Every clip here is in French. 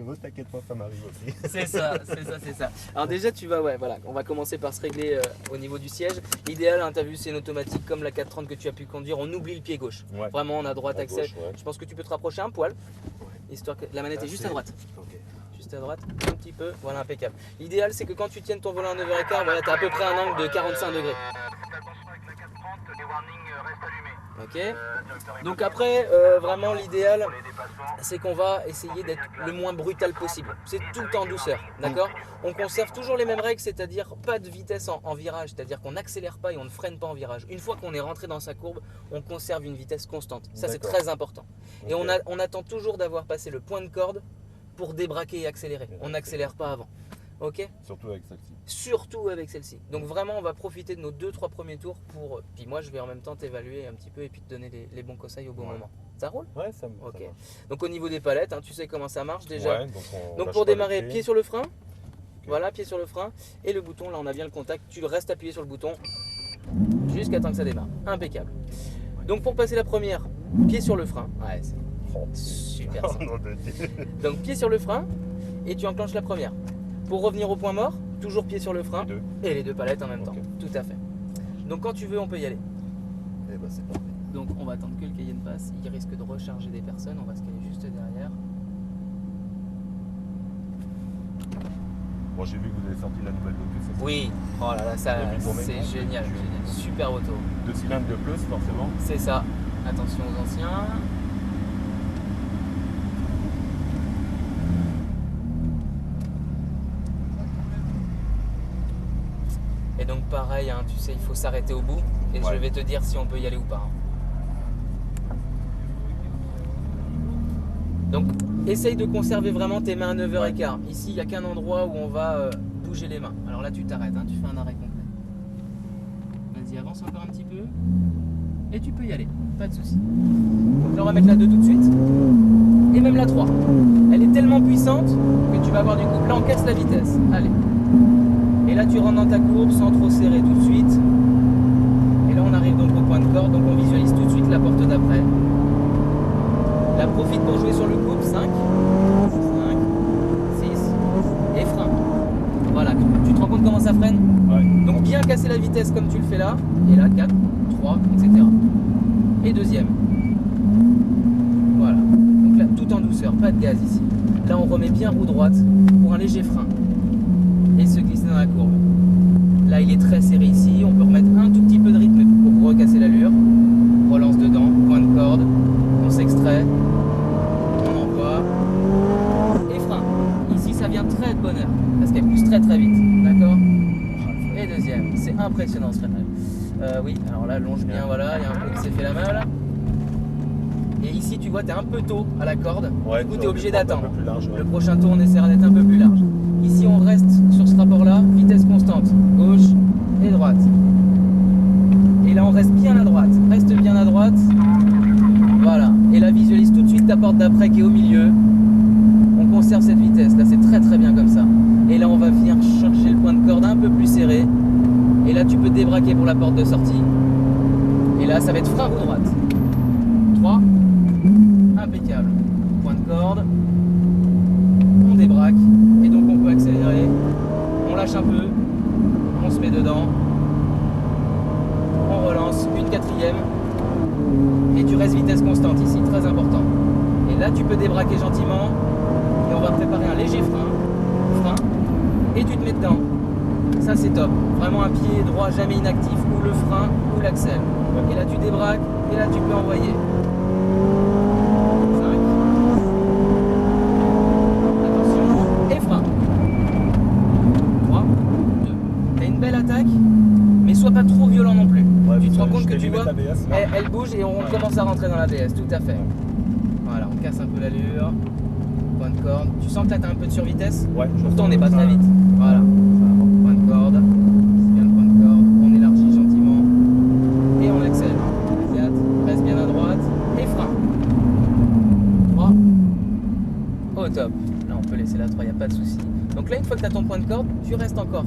bosse, t'inquiète pas, ça m'arrive aussi. C'est ça. Alors déjà, tu vas, ouais, voilà, on va commencer par se régler au niveau du siège. L'idéal, hein, tu as vu, c'est une automatique comme la 430 que tu as pu conduire. On oublie le pied gauche. Ouais. Vraiment, on a droite À accès. gauche, ouais. Je pense que tu peux te rapprocher un poil, histoire que la manette est juste à droite. Ok. Juste à droite, un petit peu, voilà, impeccable. L'idéal, c'est que quand tu tiennes ton volant à 9h15, voilà, tu as à peu près un angle de 45 degrés. Ok. Donc après, vraiment l'idéal, c'est qu'on va essayer d'être le moins brutal possible. C'est tout le temps en douceur, d'accord? On conserve toujours les mêmes règles, c'est-à-dire pas de vitesse en virage, c'est-à-dire qu'on n'accélère pas et on ne freine pas en virage. Une fois qu'on est rentré dans sa courbe, on conserve une vitesse constante. Ça, c'est très important. Et on attend toujours d'avoir passé le point de corde pour débraquer et accélérer. On n'accélère pas avant. Ok? Surtout avec celle-ci. Surtout avec celle-ci. Donc vraiment, on va profiter de nos 2-3 premiers tours pour. Puis moi, je vais en même temps t'évaluer un petit peu et puis te donner les bons conseils au bon moment. Ça roule? Ouais, ça me Ok. ça marche. Donc au niveau des palettes, hein, tu sais comment ça marche déjà. Ouais, on Donc lâche pour pas démarrer, les pied sur le frein. Ok. Voilà, pied sur le frein. Et le bouton, là, on a bien le contact. Tu restes appuyé sur le bouton jusqu'à temps que ça démarre. Impeccable. Donc pour passer la première, pied sur le frein. Ouais, c'est Oh, super ça. oh, nom de Dieu. Donc pied sur le frein et tu enclenches la première. Pour revenir au point mort, toujours pied sur le frein Les deux. et les deux palettes en même temps. Ok. Tout à fait. Donc quand tu veux, on peut y aller. Eh ben, c'est parfait. Donc on va attendre que le Cayenne passe. Il risque de recharger des personnes. On va se caler juste derrière. Bon, j'ai vu que vous avez sorti la nouvelle Lotus. Ça, Oui. Oh là là, ça, Et puis, bon, c'est maintenant, génial. Super auto. 2 cylindres de plus, forcément. C'est ça. Attention aux anciens. Et donc pareil, hein, tu sais, il faut s'arrêter au bout. Et Ouais. je vais te dire si on peut y aller ou pas. Donc essaye de conserver vraiment tes mains à 9h15. Ici, il n'y a qu'un endroit où on va bouger les mains. Alors là, tu t'arrêtes, hein, tu fais un arrêt complet. Vas-y, avance encore un petit peu. Et tu peux y aller, pas de souci. Donc là, on va mettre la 2 tout de suite. Et même la 3. Elle est tellement puissante que tu vas avoir du coup. Là, on casse la vitesse. Allez. Et là, tu rentres dans ta courbe sans trop serrer tout de suite. Et là, on arrive donc au point de corde. Donc on visualise tout de suite la porte d'après. Là, profite pour jouer sur le couple. 5, 6 et frein. Voilà, tu te rends compte comment ça freine? Ouais. Donc bien casser la vitesse comme tu le fais là. Et là, 4, 3, etc. Et deuxième. Voilà. Donc là, tout en douceur, pas de gaz ici. Là, on remet bien roue droite pour un léger frein. Et se glisser dans la courbe. Là, il est très serré ici. On peut remettre un tout petit peu de rythme pour recasser l'allure. Relance dedans, point de corde. On s'extrait. On envoie. Et frein. Ici, ça vient très de bonne heure. Parce qu'elle pousse très très vite. D'accord? Et deuxième. C'est impressionnant ce freinage. Oui, alors là, longe bien, voilà. Il y a un peu qui s'est fait la main là. Et ici, tu vois, tu es un peu tôt à la corde. Ouais, Du coup, tu es obligé un d'attendre. peu plus large. Ouais. Le prochain tour, on essaiera d'être un peu plus large. Ici, on reste sur ce rapport-là, vitesse constante, gauche et droite. Et là, on reste bien à droite. Reste bien à droite. Voilà. Et là, visualise tout de suite ta porte d'après qui est au milieu. On conserve cette vitesse. Là, c'est très très bien comme ça. Et là, on va venir chercher le point de corde un peu plus serré. Et là, tu peux débraquer pour la porte de sortie. Et là, ça va être frein roue droite. 3. Impeccable. Point de corde. On débraque. Et donc, on peut accélérer. On lâche un peu. On se met dedans. On relance. Une quatrième. Et tu restes vitesse constante ici. Très important. Et là, tu peux débraquer gentiment. Et on va préparer un léger frein. Frein. Et tu te mets dedans. Ça, c'est top. Vraiment un pied droit jamais inactif. Ou le frein ou l'axel. Et là, tu débraques. Et là, tu peux envoyer. 5. Attention. Et frein. 3, 2. Tu as une belle attaque, mais sois pas trop violent non plus. Ouais, Tu te rends compte je que t'ai tu vu vois, mettre l'ABS, là. elle bouge et on Ouais. commence à rentrer dans l'ABS, tout à fait. Voilà, on casse un peu l'allure. Point de corde. Tu sens que là, tu as un peu de survitesse? Ouais, Pourtant, on n'est pas très vite. Voilà. Point de corde. C'est bien le point de corde. On élargit gentiment. Et on accélère. 4. Reste bien à droite. Et frein. 3. Au top. Là, on peut laisser la 3, il n'y a pas de souci. Donc là, une fois que tu as ton point de corde, tu restes encore.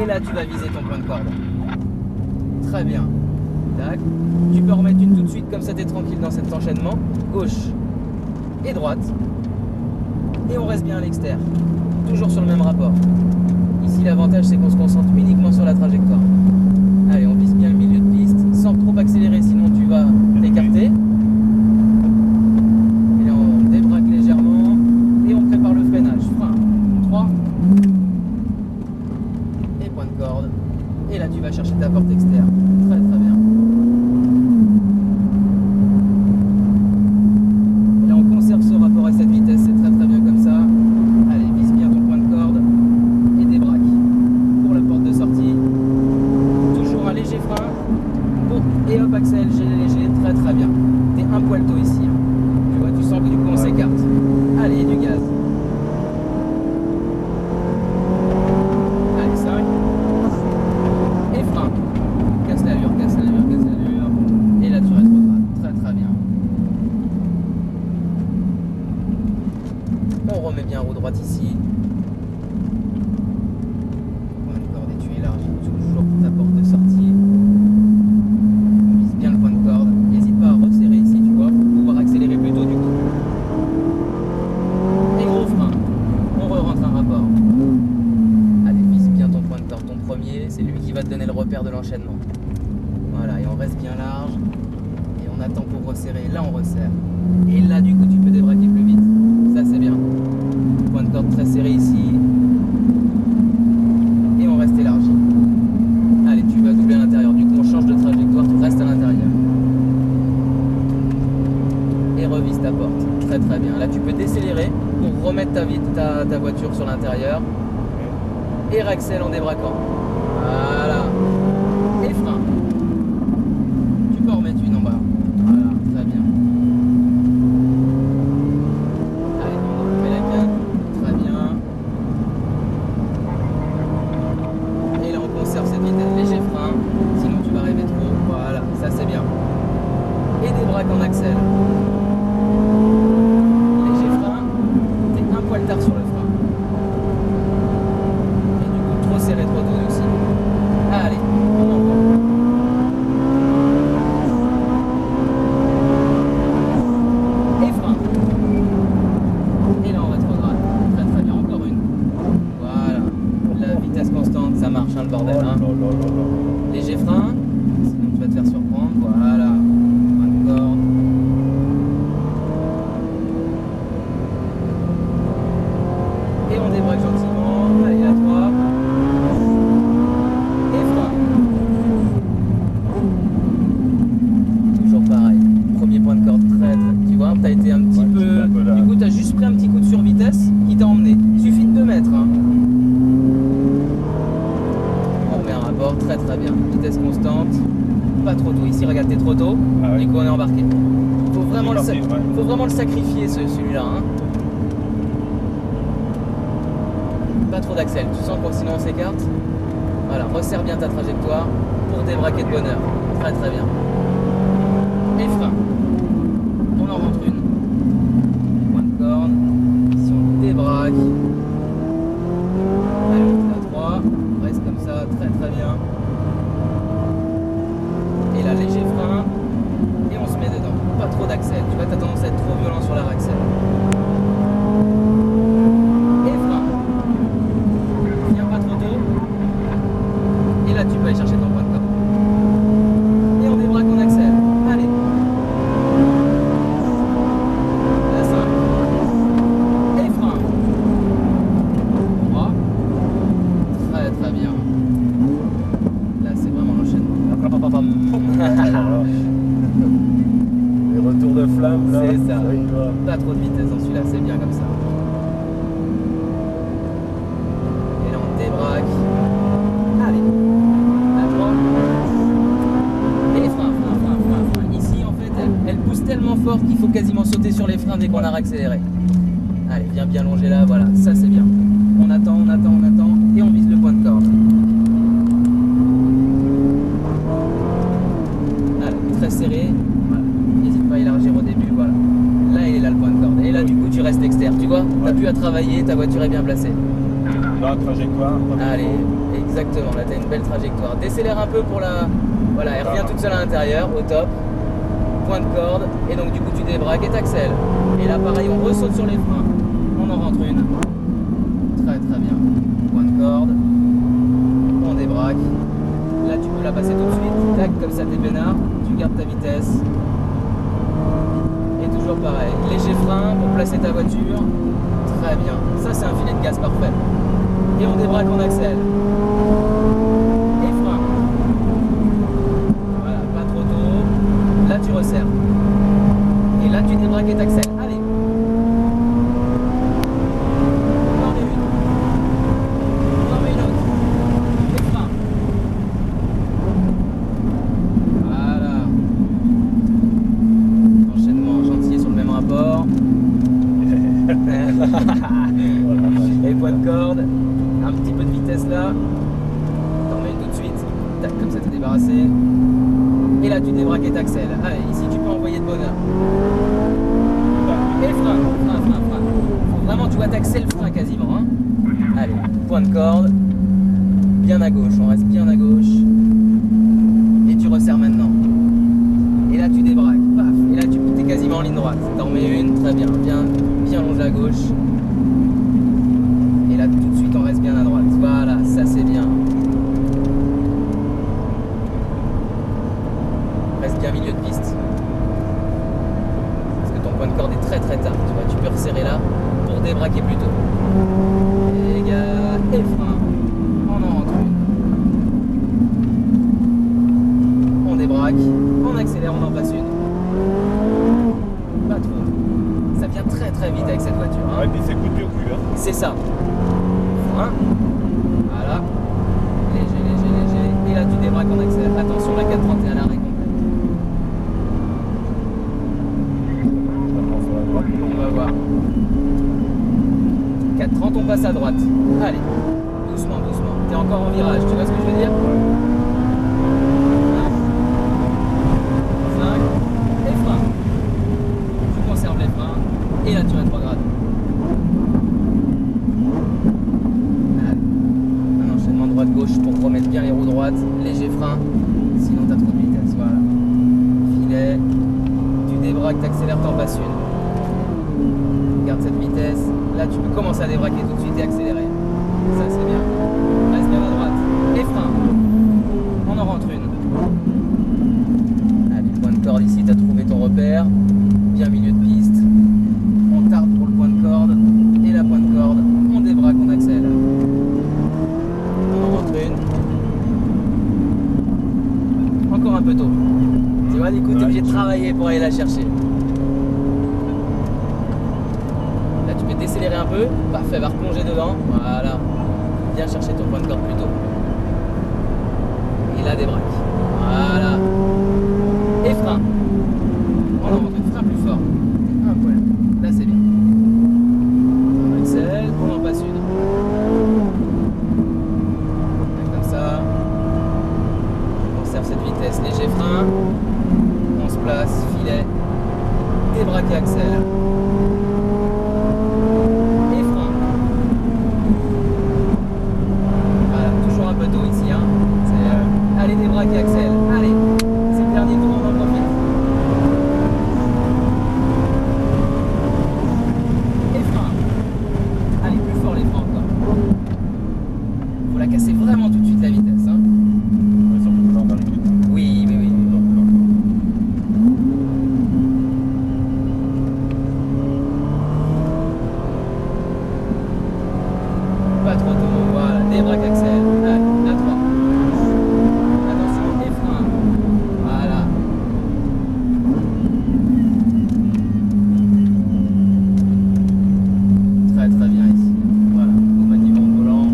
Et là, tu vas viser ton point de corde. Très bien. Tac. Tu peux remettre une tout de suite, comme ça, tu es tranquille dans cet enchaînement. Gauche et droite. Et on reste bien à l'extérieur. Toujours sur le même rapport. Ici, l'avantage, c'est qu'on se concentre uniquement sur la trajectoire. Allez, on vise bien le milieu de piste, sans trop accélérer, sinon tu vas t'écarter. Et là, on débraque légèrement. Et on prépare le freinage. Frein. 3. Et point de corde. Et là, tu vas chercher ta porte externe. Très très bien. Et là, on conserve ce rapport à cette vitesse. C'est très très bien comme ça. Allez, vise bien ton point de corde. Et débraque. Pour la porte de sortie. Toujours un léger frein. Et hop, Axel, léger. Très très bien. T'es un poil tôt ici. Hein. Tu vois, tu sens que du coup, on s'écarte. Allez, du gaz. Allez, 5. Et frein. Casse l'allure. Et là, tu rétrogrades. Très très bien. On remet bien roue droite ici. Point de corde et tu élargis toujours ta porte de sortie. On vise bien le point de corde. N'hésite pas à resserrer ici, tu vois, pour pouvoir accélérer plus tôt du coup. Et gros frein. On rentre un rapport. Allez, vise bien ton point de corde, ton premier. C'est lui qui va te donner le repère de l'enchaînement. Voilà, et on reste bien large. Et on attend pour resserrer. Là, on resserre. Et là, du coup, tu peux débraquer plus vite. Ça, c'est bien. Point de corde très serré ici. Et on reste élargi. Allez, tu vas doubler à l'intérieur. Du coup, on change de trajectoire, tu restes à l'intérieur. Et revise ta porte. Très très bien. Là, tu peux décélérer pour remettre ta voiture sur l'intérieur. Et réaccèle en débraquant. Voilà. Et frein. Tu peux en remettre une en bas. Voilà, très bien. Allez, on remet la canne. Très bien. Et là, on conserve cette vitesse. Léger frein. Sinon, tu vas rêver trop. Voilà, ça c'est bien. Et débraque en accèle. Léger frein. T'es un poil tard sur le frein. Et du coup, trop serré, trop tôt aussi. Allez, on envoie. Et frein. Et là, on rétrograde. Très très bien, encore une. Voilà. La vitesse constante, ça marche, hein, le bordel. Hein. Léger frein. Sinon, tu vas te faire surprendre. Voilà. Point de corde. Et on débraque gentiment. Allez, à 3. Et frein. Toujours pareil. Premier point de corde, très. Tu vois, t'as été un petit peu. Du coup, t'as juste pris un petit coup de survitesse qui t'a emmené. Suffit de 2 mètres. Hein. On remet un rapport, très très bien. Vitesse constante. Pas trop tôt. Ici, regarde, t'es trop tôt. Ah ouais. Du coup, on est embarqué. Faut vraiment, parti, faut vraiment le sacrifier, celui-là. Hein. Pas trop d'accel. Tu sens que sinon on s'écarte. Voilà, resserre bien ta trajectoire pour débraquer de bonne heure. Très très bien. Et frein. On en rentre une. Point de corde. Si on débraque. Allez, on fait à 3. Reste comme ça, très très bien. Et là, léger frein. Et on se met dedans. Pas trop d'accel. Tu vois, t'as tendance à être trop violent sur la réaccel. Et frein. Viens pas trop tôt. Et là, tu peux aller chercher ton point de corde. Et on débraque en accel. Allez. La 5. Et frein. 3. Très très bien. Là, c'est vraiment l'enchaînement. Les retours de flamme, là. C'est ça. y va. Pas trop de vitesse dans celui-là, c'est bien comme ça. Et là, on débraque. Allez. À 3. Et frein. Ici, en fait, elle pousse tellement fort qu'il faut quasiment sauter sur les freins dès qu'on a réaccéléré. Allez, viens bien longer là, voilà, ça c'est bien. On attend, et on vise le point de corde. Allez, très serré. Voilà. N'hésite pas à élargir au début, voilà. Là, il est là le point de corde. Et là, du coup, tu restes externe. Tu vois, t'as plus à travailler, ta voiture est bien placée. Dans la trajectoire. Allez, exactement, là, t'as une belle trajectoire. Décélère un peu pour la... Voilà, elle revient toute seule à l'intérieur, au top. Point de corde, et donc du coup, tu débraques et t'accèles. Et là, pareil, on ressaute sur les freins. On en rentre très bien. Point de corde. On débraque. Là, tu peux la passer tout de suite. Tac, comme ça, t'es peinard. Tu gardes ta vitesse. Et toujours pareil. Léger frein pour placer ta voiture. Très bien. Ça, c'est un filet de gaz parfait. Et on débraque, on accèle. Et frein. Voilà, pas trop tôt. Là, tu resserres. Et là, tu débraques et t'accèles. Allez. On en met une. On en met une autre. Et frein. Voilà. Enchaînement gentil sur le même rapport. Et point de corde. Un petit peu de vitesse là. T'en mets une tout de suite. Tac, comme ça t'es débarrassé. Et là tu débraques et t'accèles. Allez, ici tu peux envoyer de bonheur. Et frein. Faut vraiment, tu vois, t'accèles le frein quasiment. Hein. Allez, point de corde. Bien à gauche, on reste bien à gauche. Et tu resserres maintenant. Et là tu débraques. Paf. Et là tu es quasiment en ligne droite. T'en mets une, très bien. Bien longé à gauche. Et là tout de suite on reste bien à droite. Voilà, ça c'est bien. Reste bien milieu de piste. Parce que ton point de corde est très tard. Tu vois, tu peux resserrer là pour débraquer plus tôt. Et gars, et frein. On en rentre une. On débraque, on accélère, on en passe une. Pas trop. Ça vient très vite avec cette voiture. Hein. Ouais, mais c'est coup de pied au cul. Hein. C'est ça. Frein. Voilà. Léger. Et là tu débraques, on accélère. Attention, la 431 à l'arrêt complet. On va voir. 430, on passe à droite. Allez. Doucement. T'es encore en virage, tu vois ce que je veux dire? 5. Et frein. Tu conserves les freins. Et là tu rétrogrades. Allez. Un enchaînement droite-gauche pour remettre bien les roues droites. Léger frein. Sinon t'as trop de vitesse. Voilà. Filet. Tu débraques, t'accélères, t'en passes une. Garde cette vitesse. Là tu peux commencer à débraquer tout de suite et accélérer. Ça c'est bien. Reste bien à droite. Et frein. On en rentre une. Allez, point de corde ici, tu as trouvé ton repère. Bien milieu de piste. On tarde pour le point de corde. Et la point de corde, on débraque, on accèle. On en rentre une. Encore un peu tôt. Tu vois, du coup, tu es obligé de travailler pour aller la chercher. Là, tu peux décélérer un peu. Parfait, va replonger dedans. Voilà. Viens chercher ton point de corde plus tôt. Et là, débraque. Voilà. Et frein. On en monte, frein plus fort. Un poil. Là, c'est bien. On accèle, on en passe une. Comme ça. On conserve cette vitesse. Léger frein. On se place, filet. Débraque et accèle. Ici, hein. Allez, débraque et accèle. Allez, c'est le dernier tour, on en profite. Et frein. Allez, plus fort les freins encore. Faut la casser vraiment tout de suite la vitesse. Hein. Oui. Pas trop tôt, voilà, débraque, accèle. Allez, à 3. Attention, les freins. Voilà. Très bien ici. Voilà, au maniement de volant,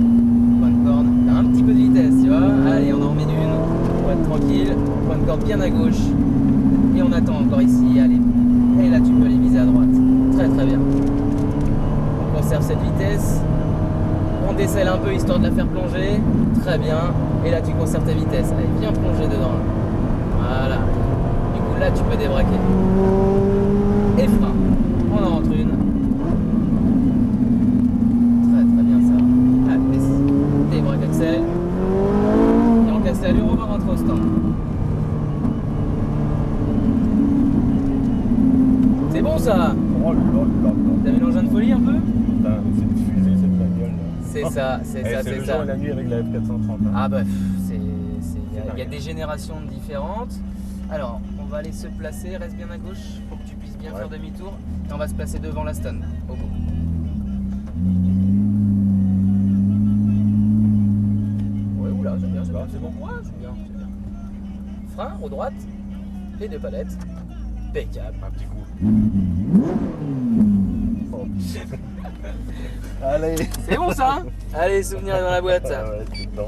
point de corde. T'as un petit peu de vitesse, tu vois. Allez, on en remet une. On va être tranquille. Point de corde bien à gauche. Et on attend encore ici. Allez. Et là, tu peux aller viser à droite. Très bien. On conserve cette vitesse. On décèle un peu histoire de la faire plonger. Très bien. Et là tu conserves ta vitesse. Allez, viens plonger dedans. Voilà. Du coup là tu peux débraquer. Et frein. On en rentre une. Très bien ça. Allez, débraque, accèle. Et on casse l'allure, on va rentrer au stand. C'est bon ça. Oh là là. T'as vu l'engin de folie un peu? Putain, c'est une fusée cette bagnole. C'est ça, c'est ça, C'est c'est le ça. jour et la nuit avec la F430. Hein. Ah bah, il y a dingue. des générations différentes. Alors, on va aller se placer, reste bien à gauche pour que tu puisses bien Ouais. faire demi-tour. Et on va se placer devant la Stone, au bout. Ouais, oula, c'est bien, c'est bien, c'est bon. Ouais, c'est bien, c'est bien. Frein, roue droite, et deux palettes. Impeccable. Un petit coup. Oh. Allez. C'est bon ça hein. Allez, souvenir dans la boîte. Ah ouais, c'est dedans.